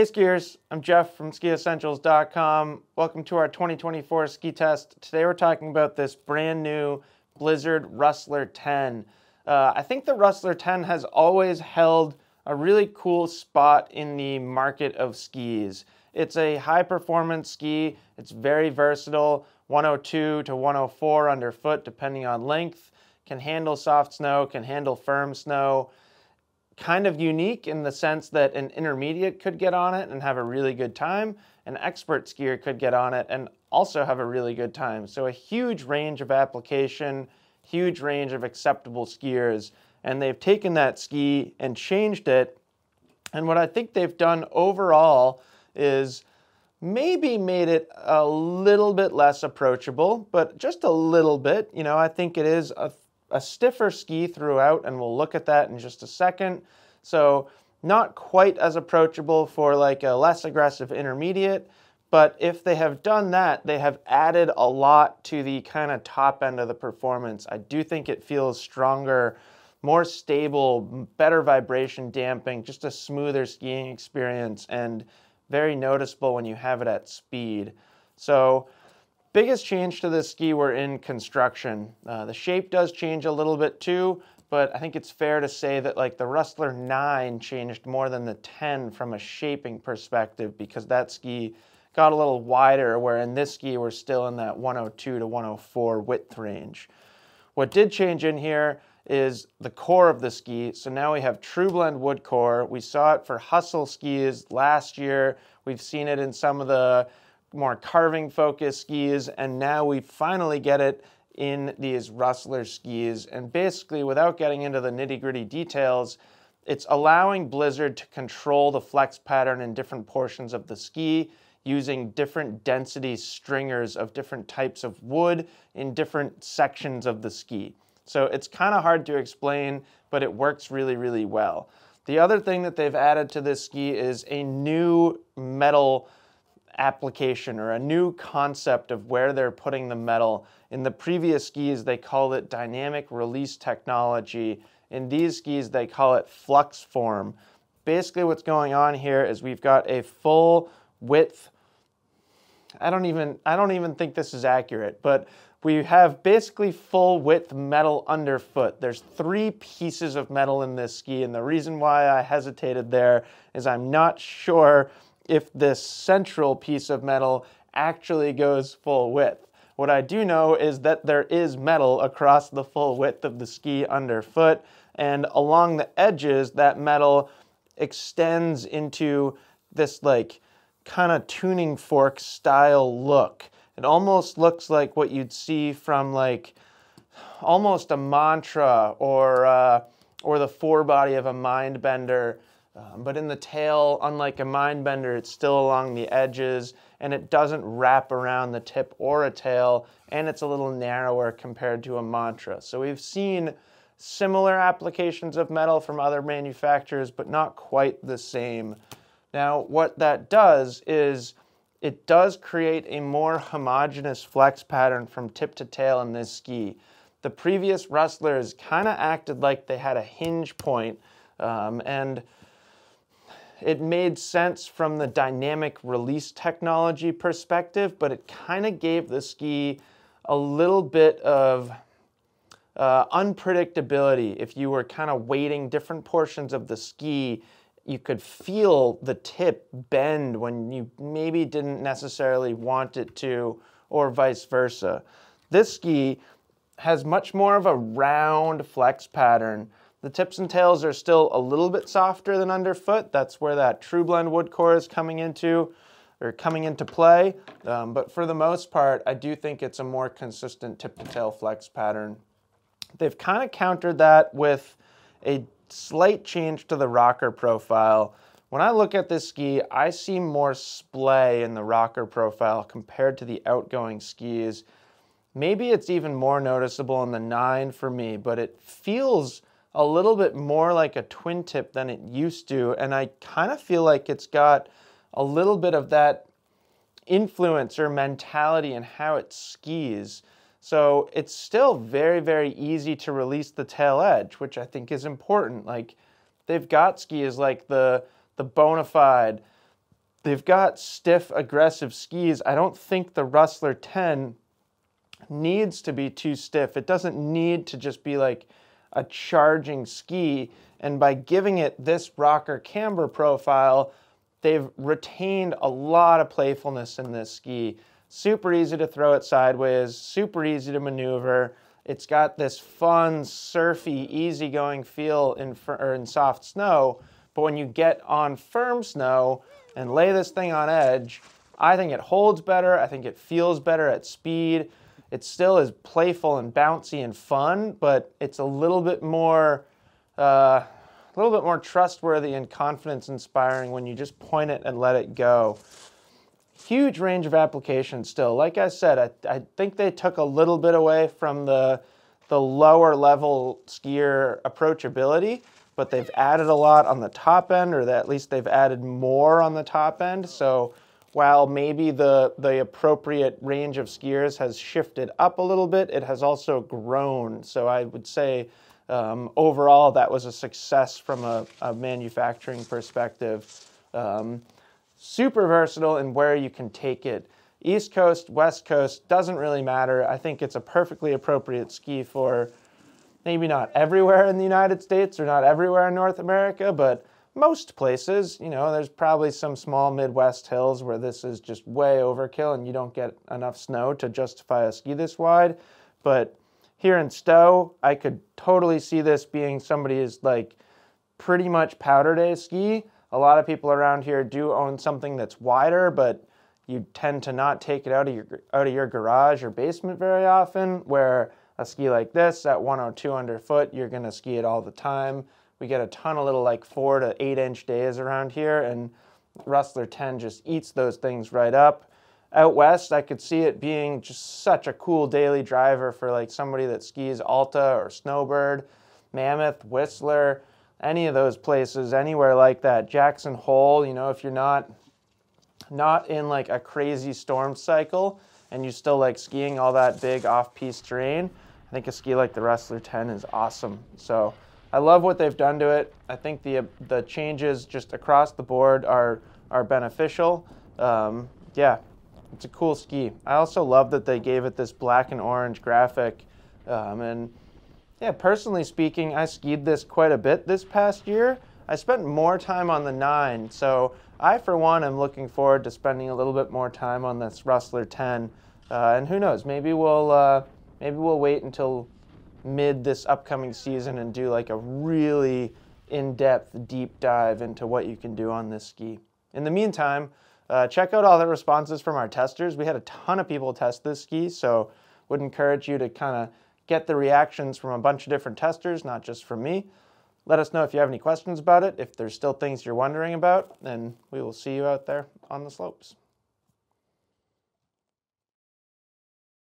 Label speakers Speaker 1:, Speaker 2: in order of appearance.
Speaker 1: Hey skiers, I'm Jeff from SkiEssentials.com. Welcome to our 2024 ski test. Today we're talking about this brand new Blizzard Rustler 10. I think the Rustler 10 has always held a really cool spot in the market of skis. It's a high performance ski. It's very versatile, 102 to 104 underfoot depending on length, can handle soft snow, can handle firm snow. Kind of unique in the sense that an intermediate could get on it and have a really good time. An expert skier could get on it and also have a really good time. So a huge range of application, huge range of acceptable skiers. And they've taken that ski and changed it. And what I think they've done overall is maybe made it a little bit less approachable, but just a little bit. You know, I think it is a stiffer ski throughout, and we'll look at that in just a second. So not quite as approachable for like a less aggressive intermediate, but if they have done that, they have added a lot to the kind of top end of the performance. I do think it feels stronger, more stable, better vibration damping, just a smoother skiing experience, and very noticeable when you have it at speed. So biggest change to this ski were in construction. The shape does change a little bit too, but I think it's fair to say that like the Rustler 9 changed more than the 10 from a shaping perspective, because that ski got a little wider, where in this ski we're still in that 102 to 104 width range. What did change in here is the core of the ski. So now we have True Blend wood core. We saw it for Hustle skis last year. We've seen it in some of the more carving focused skis, and now we finally get it in these Rustler skis. And basically, without getting into the nitty-gritty details, it's allowing Blizzard to control the flex pattern in different portions of the ski using different density stringers of different types of wood in different sections of the ski. So it's kind of hard to explain, but it works really, really well. The other thing that they've added to this ski is a new metal application, or a new concept of where they're putting the metal. In the previous skis, they called it dynamic release technology. In these skis, they call it flux form. Basically, what's going on here is we've got a full width. I don't even think this is accurate, but we have basically full width metal underfoot. There's 3 pieces of metal in this ski, and the reason why I hesitated there is I'm not sure if this central piece of metal actually goes full width. What I do know is that there is metal across the full width of the ski underfoot, and along the edges, that metal extends into this like kind of tuning fork style look. It almost looks like what you'd see from like almost a Mantra or the forebody of a Mindbender. But in the tail, unlike a Mindbender, it's still along the edges, and it doesn't wrap around the tip or a tail, and it's a little narrower compared to a Mantra. So we've seen similar applications of metal from other manufacturers, but not quite the same. Now, what that does is it does create a more homogeneous flex pattern from tip to tail in this ski. The previous Rustlers kind of acted like they had a hinge point, and it made sense from the dynamic release technology perspective, but it kind of gave the ski a little bit of unpredictability. If you were kind of weighting different portions of the ski, you could feel the tip bend when you maybe didn't necessarily want it to, or vice versa. This ski has much more of a round flex pattern. The tips and tails are still a little bit softer than underfoot. That's where that True Blend wood core is coming into play. But for the most part, I do think it's a more consistent tip to tail flex pattern. They've kind of countered that with a slight change to the rocker profile. When I look at this ski, I see more splay in the rocker profile compared to the outgoing skis. Maybe it's even more noticeable in the 9 for me, but it feels a little bit more like a twin tip than it used to, and I kind of feel like it's got a little bit of that influencer mentality in how it skis. So it's still very, very easy to release the tail edge, which I think is important. Like, they've got skis like the Bonafide they've got stiff, aggressive skis. I don't think the Rustler 10 needs to be too stiff. It doesn't need to just be like a charging ski. And by giving it this rocker camber profile, they've retained a lot of playfulness in this ski. Super easy to throw it sideways, super easy to maneuver. It's got this fun, surfy, easygoing feel in soft snow, but when you get on firm snow and lay this thing on edge, I think it holds better, I think it feels better at speed. It still is playful and bouncy and fun, but it's a little bit more trustworthy and confidence-inspiring when you just point it and let it go. Huge range of application still. Like I said, I think they took a little bit away from the lower level skier approachability, but they've added a lot on the top end, or at least they've added more on the top end. So while maybe the appropriate range of skiers has shifted up a little bit, it has also grown. So I would say overall that was a success from a manufacturing perspective. Super versatile in where you can take it. East Coast, West Coast, doesn't really matter. I think it's a perfectly appropriate ski for maybe not everywhere in the United States or not everywhere in North America, but most places. You know, there's probably some small Midwest hills where this is just way overkill and you don't get enough snow to justify a ski this wide. But here in Stowe, I could totally see this being somebody's like pretty much powder day ski. A lot of people around here do own something that's wider, but you tend to not take it out of your garage or basement very often, where a ski like this at 102 underfoot, you're going to ski it all the time. We get a ton of little like 4 to 8 inch days around here, and Rustler 10 just eats those things right up. Out west, I could see it being just such a cool daily driver for like somebody that skis Alta or Snowbird, Mammoth, Whistler, any of those places, anywhere like that. Jackson Hole, you know, if you're not in like a crazy storm cycle and you still like skiing all that big off-piste terrain, I think a ski like the Rustler 10 is awesome. So I love what they've done to it. I think the changes just across the board are beneficial. Yeah, it's a cool ski. I also love that they gave it this black and orange graphic. And yeah, personally speaking, I skied this quite a bit this past year. I spent more time on the 9, so I, for one, am looking forward to spending a little bit more time on this Rustler 10. And who knows, maybe we'll wait until mid this upcoming season and do like a really in-depth deep dive into what you can do on this ski. In the meantime, check out all the responses from our testers. We had a ton of people test this ski, so would encourage you to kind of get the reactions from a bunch of different testers, not just from me. Let us know if you have any questions about it, if there's still things you're wondering about, and we will see you out there on the slopes.